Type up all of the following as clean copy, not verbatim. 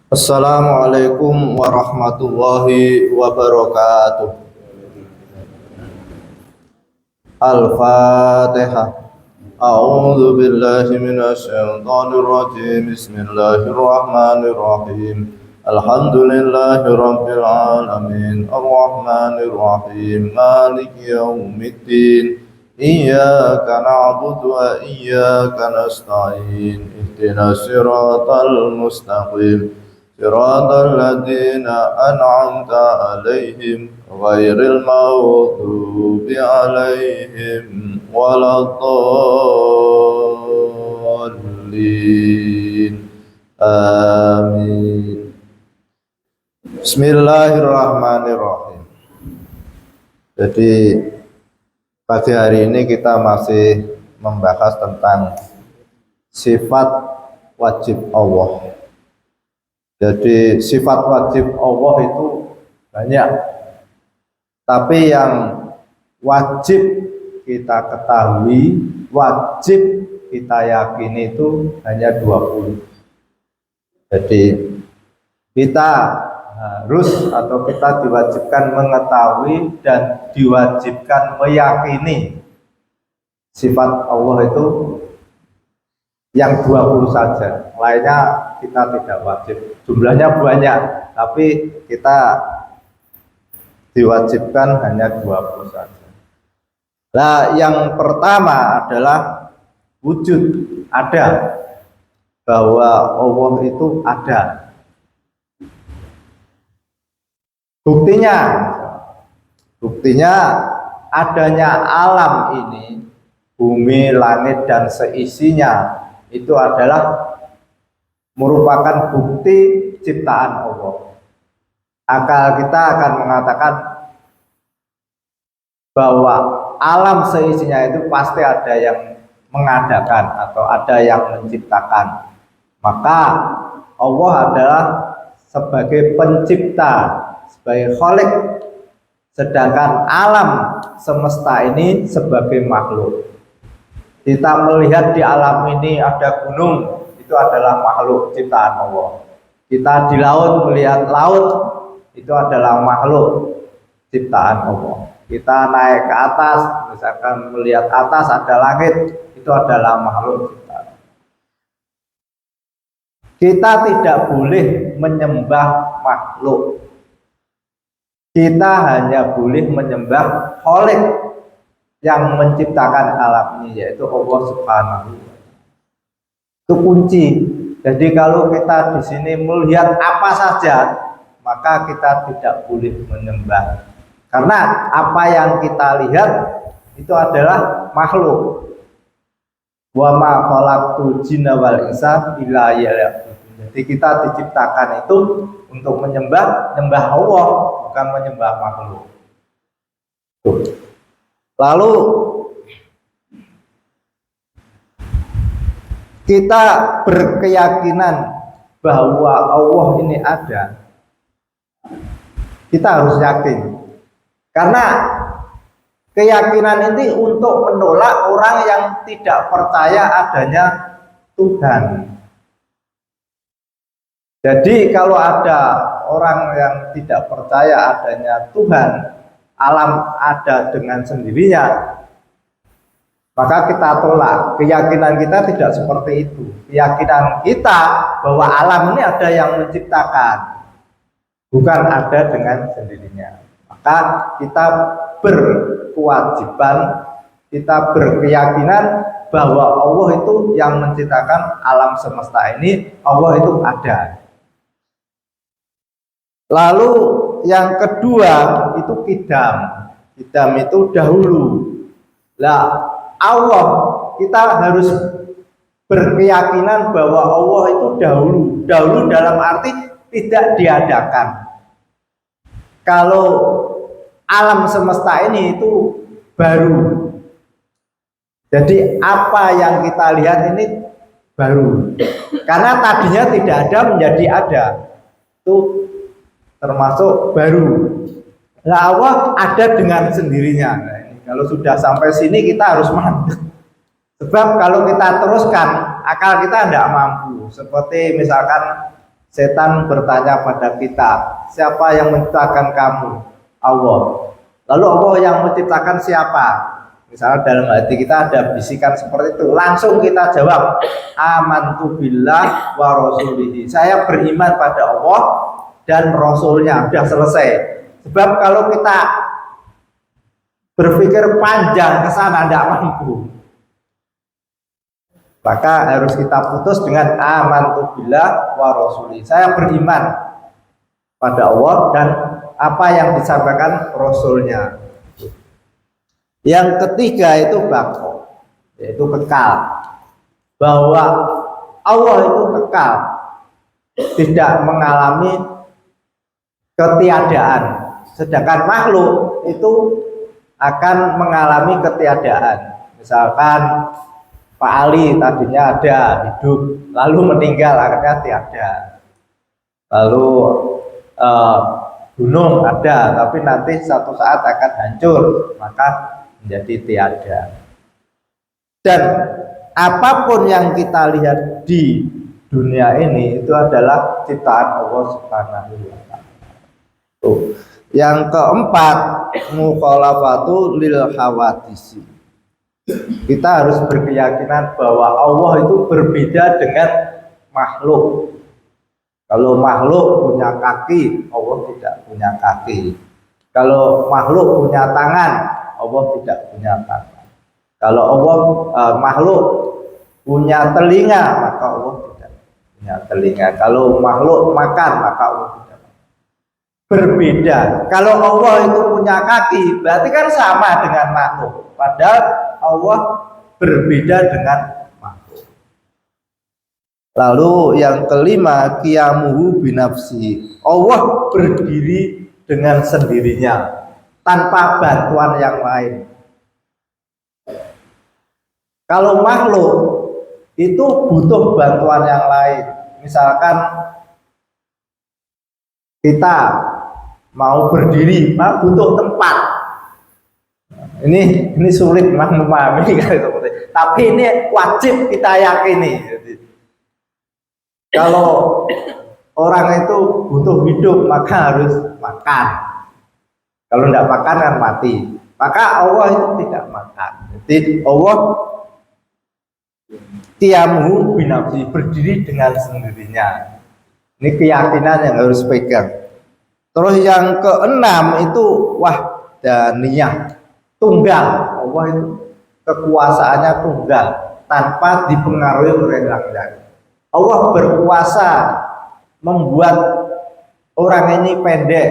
Assalamualaikum warahmatullahi wabarakatuh. Al-Fatihah. A'udzu billahi minasy syaithanir rajim. Bismillahirrahmanirrahim. Alhamdulillahi rabbil alamin. Arrahmanir rahim. Maliki yaumiddin. Iyyaka na'budu wa iyyaka nasta'in. Ihdinas siratal mustaqim. Siratal ladzina an'amta 'alaihim ghairil maghdubi 'alaihim waladdallin. Amin. Bismillahirrahmanirrahim. Jadi pagi hari ini kita masih membahas tentang sifat wajib Allah. Jadi sifat wajib Allah itu banyak, tapi yang wajib kita ketahui, wajib kita yakini itu hanya 20. Jadi kita harus atau kita diwajibkan mengetahui dan diwajibkan meyakini sifat Allah itu yang 20 saja, lainnya kita tidak wajib. Jumlahnya banyak, tapi kita diwajibkan hanya 20 saja. Nah, yang pertama adalah wujud, ada, bahwa Allah itu ada. Buktinya adanya alam ini, bumi, langit, dan seisinya, itu adalah merupakan bukti ciptaan Allah. Akal kita akan mengatakan bahwa alam seisinya itu pasti ada yang mengadakan atau ada yang menciptakan. Maka Allah adalah sebagai pencipta, sebagai khalik, sedangkan alam semesta ini sebagai makhluk. Kita melihat di alam ini ada gunung, itu adalah makhluk ciptaan Allah. Kita di laut melihat laut, itu adalah makhluk ciptaan Allah. Kita naik ke atas, misalkan melihat atas ada langit, itu adalah makhluk ciptaan. Kita tidak boleh menyembah makhluk. Kita hanya boleh menyembah khalik yang menciptakan alam ini, yaitu Allah Subhanahu wa Ta'ala. Itu kunci. Jadi kalau kita di sini melihat apa saja, maka kita tidak boleh menyembah. Karena apa yang kita lihat itu adalah makhluk. Wa ma khalaqtul jinna wal insa illa liya'budun. Jadi kita diciptakan itu untuk menyembah Allah, bukan menyembah makhluk. Tuh. Lalu kita berkeyakinan bahwa Allah ini ada. Kita harus yakin. Karena keyakinan ini untuk menolak orang yang tidak percaya adanya Tuhan. Jadi kalau ada orang yang tidak percaya adanya Tuhan, alam ada dengan sendirinya, maka kita tolak. Keyakinan kita tidak seperti itu. Keyakinan kita bahwa alam ini ada yang menciptakan, bukan ada dengan sendirinya. Maka kita berkewajiban, kita berkeyakinan bahwa Allah itu yang menciptakan alam semesta ini, Allah itu ada. Lalu yang kedua itu kidam. Kidam itu dahulu. Lah Allah, kita harus berkeyakinan bahwa Allah itu dahulu. Dahulu dalam arti tidak diadakan. Kalau alam semesta ini itu baru. Jadi apa yang kita lihat ini baru, karena tadinya tidak ada menjadi ada, itu termasuk baru. Nah, Allah ada dengan sendirinya. Nah, ini kalau sudah sampai sini kita harus mantap. Sebab kalau kita teruskan, akal kita tidak mampu. Seperti misalkan setan bertanya pada kita, siapa yang menciptakan kamu? Allah. Lalu Allah yang menciptakan siapa? Misalnya dalam hati kita ada bisikan seperti itu, langsung kita jawab, amantu billah wa rasulihi. Saya beriman pada Allah dan Rasulnya. Sudah selesai. Sebab kalau kita berpikir panjang ke sana tidak mampu. Maka harus kita putus dengan amantu billah wa rasulihi. Saya beriman pada Allah dan apa yang disampaikan Rasulnya. Yang ketiga itu bako, yaitu kekal. Bahwa Allah itu kekal, tidak mengalami ketiadaan. Sedangkan makhluk itu akan mengalami ketiadaan. Misalkan Pak Ali tadinya ada, hidup, lalu meninggal, akhirnya tiada. Lalu gunung ada, tapi nanti satu saat akan hancur, maka menjadi tiada. Dan apapun yang kita lihat di dunia ini itu adalah ciptaan Allah Subhanahu wa Ta'ala. Yang keempat, mukhalafatu lil hawadisi. Kita harus berkeyakinan bahwa Allah itu berbeda dengan makhluk. Kalau makhluk punya kaki, Allah tidak punya kaki. Kalau makhluk punya tangan, Allah tidak punya tangan. Kalau Allah makhluk punya telinga, maka Allah tidak punya telinga. Kalau makhluk makan, maka Allah tidak. Berbeda. Kalau Allah itu punya kaki, berarti kan sama dengan makhluk. Padahal Allah berbeda dengan makhluk. Lalu yang kelima, qiyamuhu binafsi. Allah berdiri dengan sendirinya, tanpa bantuan yang lain. Kalau makhluk itu butuh bantuan yang lain. Misalkan kita mau berdiri, butuh tempat. Ini sulit memahami, tapi ini wajib kita yakini. Kalau orang itu butuh hidup, maka harus makan. Kalau tidak makan kan mati. Maka Allah itu tidak makan. Jadi Allah qiyamuhu binafsi, berdiri dengan sendirinya. Ini keyakinan yang harus pegang. Terus yang keenam itu wahdaniyah, tunggal. Allah itu kekuasaannya tunggal, tanpa dipengaruhi oleh yang lain. Allah berkuasa membuat orang ini pendek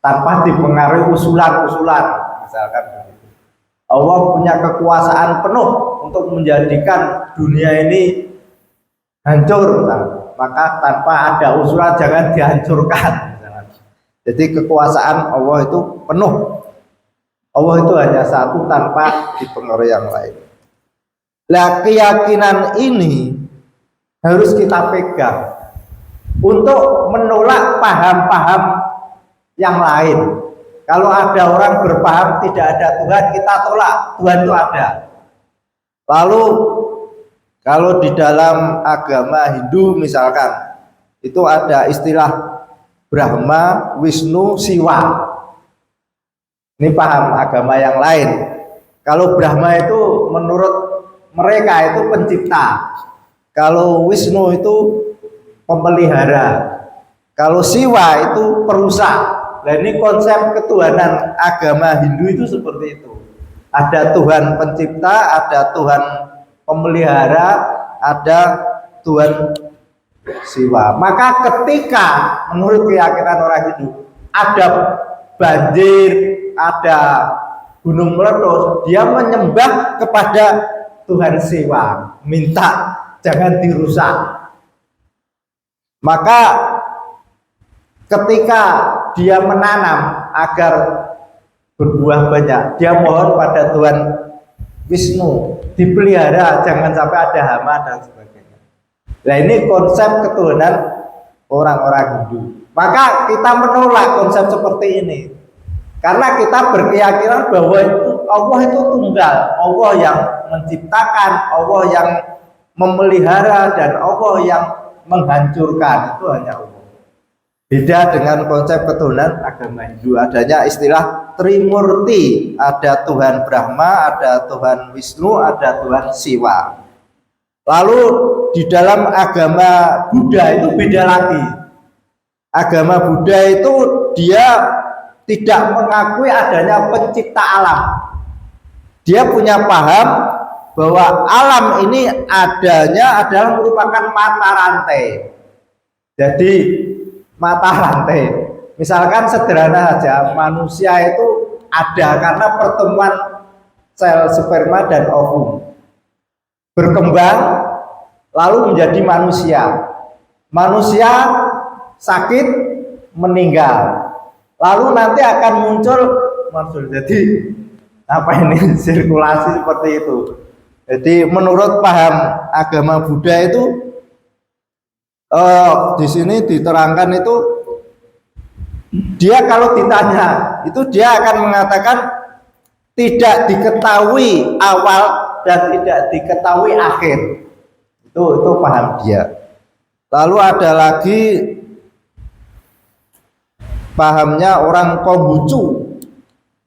tanpa dipengaruhi usulan-usulan, misalkan begitu. Allah punya kekuasaan penuh untuk menjadikan dunia ini hancur, maka tanpa ada usulan jangan dihancurkan. Jadi kekuasaan Allah itu penuh. Allah itu hanya satu tanpa dipengaruhi yang lain. Nah, keyakinan ini harus kita pegang untuk menolak paham-paham yang lain. Kalau ada orang berpaham tidak ada Tuhan, kita tolak, Tuhan itu ada. Lalu kalau di dalam agama Hindu misalkan, itu ada istilah Brahma, Wisnu, Siwa. Ini paham agama yang lain. Kalau Brahma itu menurut mereka itu pencipta. Kalau Wisnu itu pemelihara. Kalau Siwa itu perusak. Nah, ini konsep ketuhanan agama Hindu itu seperti itu. Ada Tuhan pencipta, ada Tuhan pemelihara, ada Tuhan Siwa. Maka ketika menurut keyakinan orang Hindu ada banjir, ada gunung meletus, dia menyembah kepada Tuhan Siwa, minta jangan dirusak. Maka ketika dia menanam agar berbuah banyak, dia mohon pada Tuhan Wisnu, dipelihara, jangan sampai ada hama dan sebagainya. Nah ini konsep ketuhanan orang-orang Hindu. Maka kita menolak konsep seperti ini. Karena kita berkeyakinan bahwa Allah itu tunggal, Allah yang menciptakan, Allah yang memelihara, dan Allah yang menghancurkan. Itu hanya Allah. Beda dengan konsep ketuhanan agama Hindu, adanya istilah Trimurti, ada Tuhan Brahma, ada Tuhan Wisnu, ada Tuhan Siwa. Lalu di dalam agama Buddha itu beda lagi. Agama Buddha itu dia tidak mengakui adanya pencipta alam. Dia punya paham bahwa alam ini adanya adalah merupakan mata rantai. Jadi mata rantai. Misalkan sederhana saja, manusia itu ada karena pertemuan sel sperma dan ovum. Berkembang lalu menjadi manusia. Manusia sakit, meninggal. Lalu nanti akan muncul maksud. Jadi apa ini sirkulasi seperti itu. Jadi menurut paham agama Buddha itu di sini diterangkan itu dia kalau ditanya itu dia akan mengatakan tidak diketahui awal dan tidak diketahui akhir. Itu paham dia. Lalu ada lagi pahamnya orang Konghucu.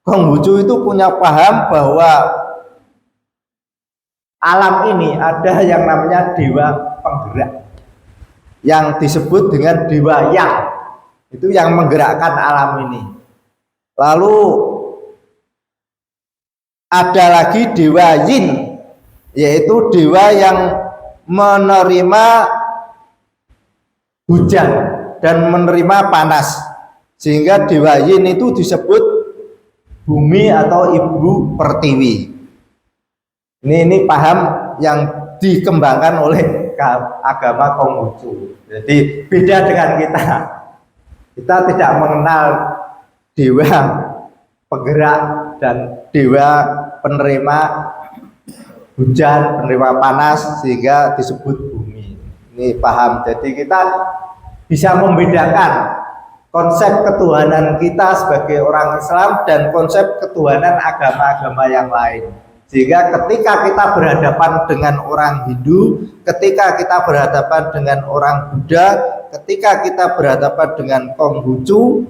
Konghucu itu punya paham bahwa alam ini ada yang namanya dewa penggerak, yang disebut dengan dewa yang, itu yang menggerakkan alam ini. Lalu ada lagi dewa yin, yaitu dewa yang menerima hujan dan menerima panas, sehingga dewa yin itu disebut bumi atau ibu pertiwi. Ini paham yang dikembangkan oleh agama Konghucu. Jadi beda dengan kita. Kita tidak mengenal dewa penggerak dan dewa penerima hujan, penerima panas, sehingga disebut bumi. Ini paham. Jadi kita bisa membedakan konsep ketuhanan kita sebagai orang Islam dan konsep ketuhanan agama-agama yang lain. Sehingga ketika kita berhadapan dengan orang Hindu, ketika kita berhadapan dengan orang Buddha, ketika kita berhadapan dengan Konghucu,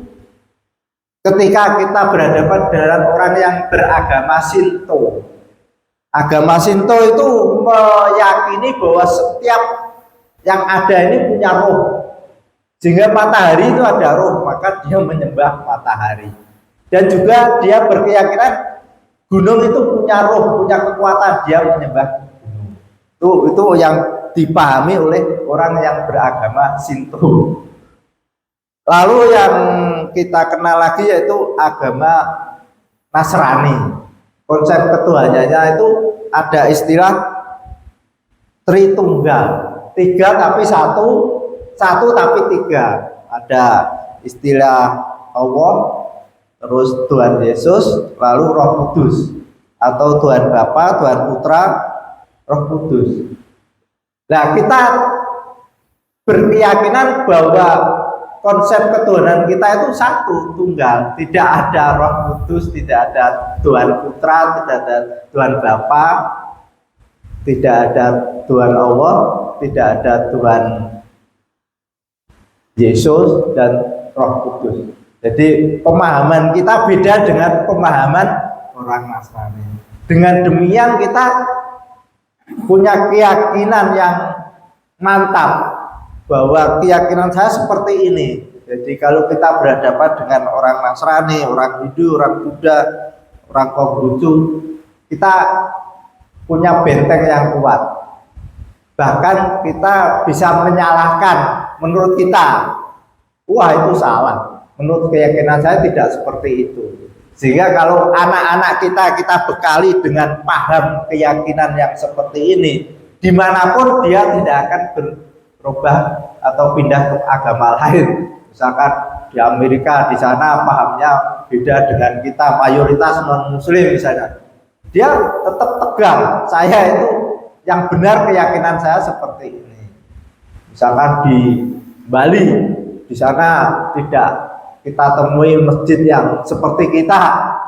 ketika kita berhadapan dengan orang yang beragama Shinto. Agama Shinto itu meyakini bahwa setiap yang ada ini punya roh. Sehingga matahari itu ada roh, maka dia menyembah matahari. Dan juga dia berkeyakinan gunung itu punya roh, punya kekuatan, dia menyembah gunung. Itu yang dipahami oleh orang yang beragama Shinto. Lalu yang kita kenal lagi yaitu agama Nasrani. Konsep ketuhanannya itu ada istilah Tritunggal, 3 tapi 1, 1 tapi 3. Ada istilah Allah, terus Tuhan Yesus, lalu Roh Kudus, atau Tuhan Bapa, Tuhan Putra, Roh Kudus. Nah, kita berkeyakinan bahwa konsep ketuhanan kita itu satu, tunggal, tidak ada Roh Kudus, tidak ada Tuhan Putra, tidak ada Tuhan Bapa, tidak ada Tuhan Allah, tidak ada Tuhan Yesus dan Roh Kudus. Jadi pemahaman kita beda dengan pemahaman orang Nasrani. Dengan demikian kita punya keyakinan yang mantap bahwa keyakinan saya seperti ini. Jadi kalau kita berhadapan dengan orang Nasrani, orang Hindu, orang Buddha, orang Konghucu, kita punya benteng yang kuat. Bahkan kita bisa menyalahkan menurut kita, wah itu salah. Menurut keyakinan saya tidak seperti itu. Sehingga kalau anak-anak kita bekali dengan paham keyakinan yang seperti ini, dimanapun dia tidak akan berubah atau pindah ke agama lain. Misalkan di Amerika, di sana pahamnya beda dengan kita, mayoritas non muslim misalnya. dia tetap tegang. Saya itu yang benar, keyakinan saya seperti ini. Misalkan di Bali, di sana tidak kita temui masjid yang seperti kita.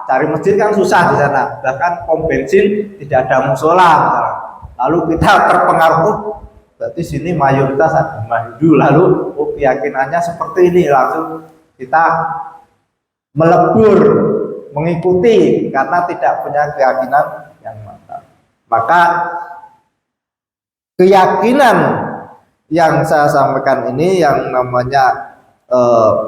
Cari masjid kan susah di sana. Bahkan pom bensin tidak ada musola. Lalu kita terpengaruh, berarti sini mayoritas agama Hindu. Lalu keyakinannya seperti ini, langsung kita melebur mengikuti karena tidak punya keyakinan yang mantap. Maka keyakinan yang saya sampaikan ini yang namanya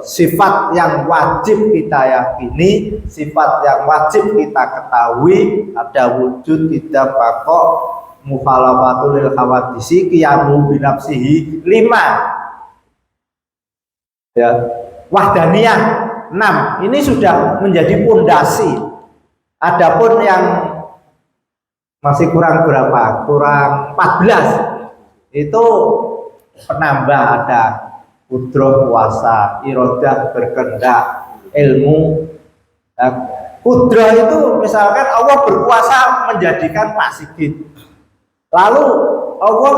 sifat yang wajib kita yakini, sifat yang wajib kita ketahui, ada wujud, tidak bakok, mukhalafatul lil hawadisi, qiyamu binafsihi 5. Ya, wahdaniyah 6. Ini sudah menjadi pondasi. Adapun yang masih kurang berapa? Kurang 14. Itu penambah, ada kudroh, kuasa, irodah, berkehendak, ilmu. Nah, kudroh itu misalkan Allah berkuasa menjadikan Pak Sigit. Lalu Allah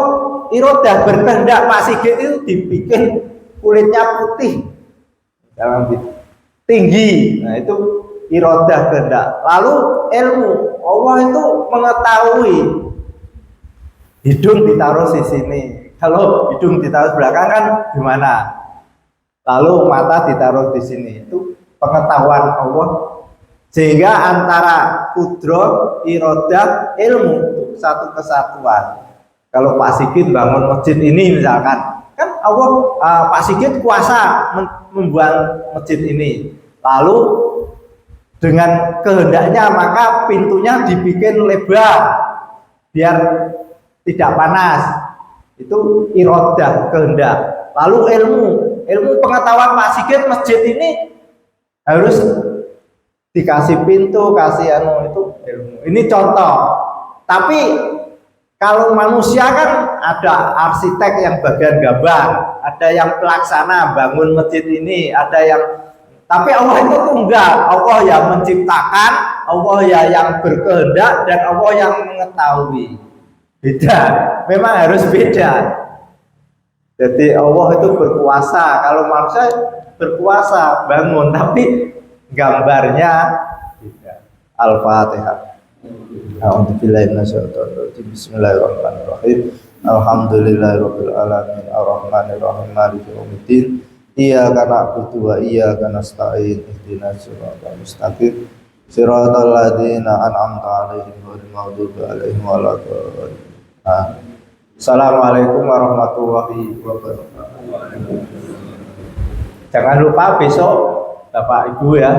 irodah, berkehendak Pak Sigit itu dibikin kulitnya putih, tinggi. Nah itu irodah, kehendak. Lalu ilmu, Allah itu mengetahui hidung ditaruh di sini. Kalau hidung ditaruh belakang kan gimana? Lalu mata ditaruh di sini. Itu pengetahuan Allah. Sehingga antara kudroh, irodah, ilmu itu satu kesatuan. Kalau Pak Sigit bangun masjid ini misalkan, kan Allah, Pak Sigit kuasa membuat masjid ini. Lalu dengan kehendaknya maka pintunya dibikin lebar biar tidak panas. Itu irodah, kehendak. Lalu ilmu pengetahuan Pak Sigit masjid ini harus dikasih pintu, kasih itu ilmu. Ini contoh. Tapi kalau manusia kan ada arsitek yang bagian gambar, ada yang pelaksana bangun masjid ini, ada yang, tapi Allah itu enggak. Allah yang menciptakan, Allah yang berkehendak, dan Allah yang mengetahui. Beda, memang harus beda. Jadi Allah itu berkuasa, kalau manusia berkuasa bangun, tapi gambarnya beda. Al-Fatihah. A'udzubillahi minasyaitonir rajim. Bismillahirrahmanirrahim. Alhamdulillahirabbil alamin arrahmanirrahim maliki yaumiddin. Iyyaka na'budu wa iyyaka nasta'in. Ihdinas siratal mustaqim. Siratal ladzina an'amta 'alaihim ghairil maghdubi 'alaihim waladdallin. Assalamualaikum warahmatullahi wabarakatuh. Jangan lupa besok Bapak Ibu ya.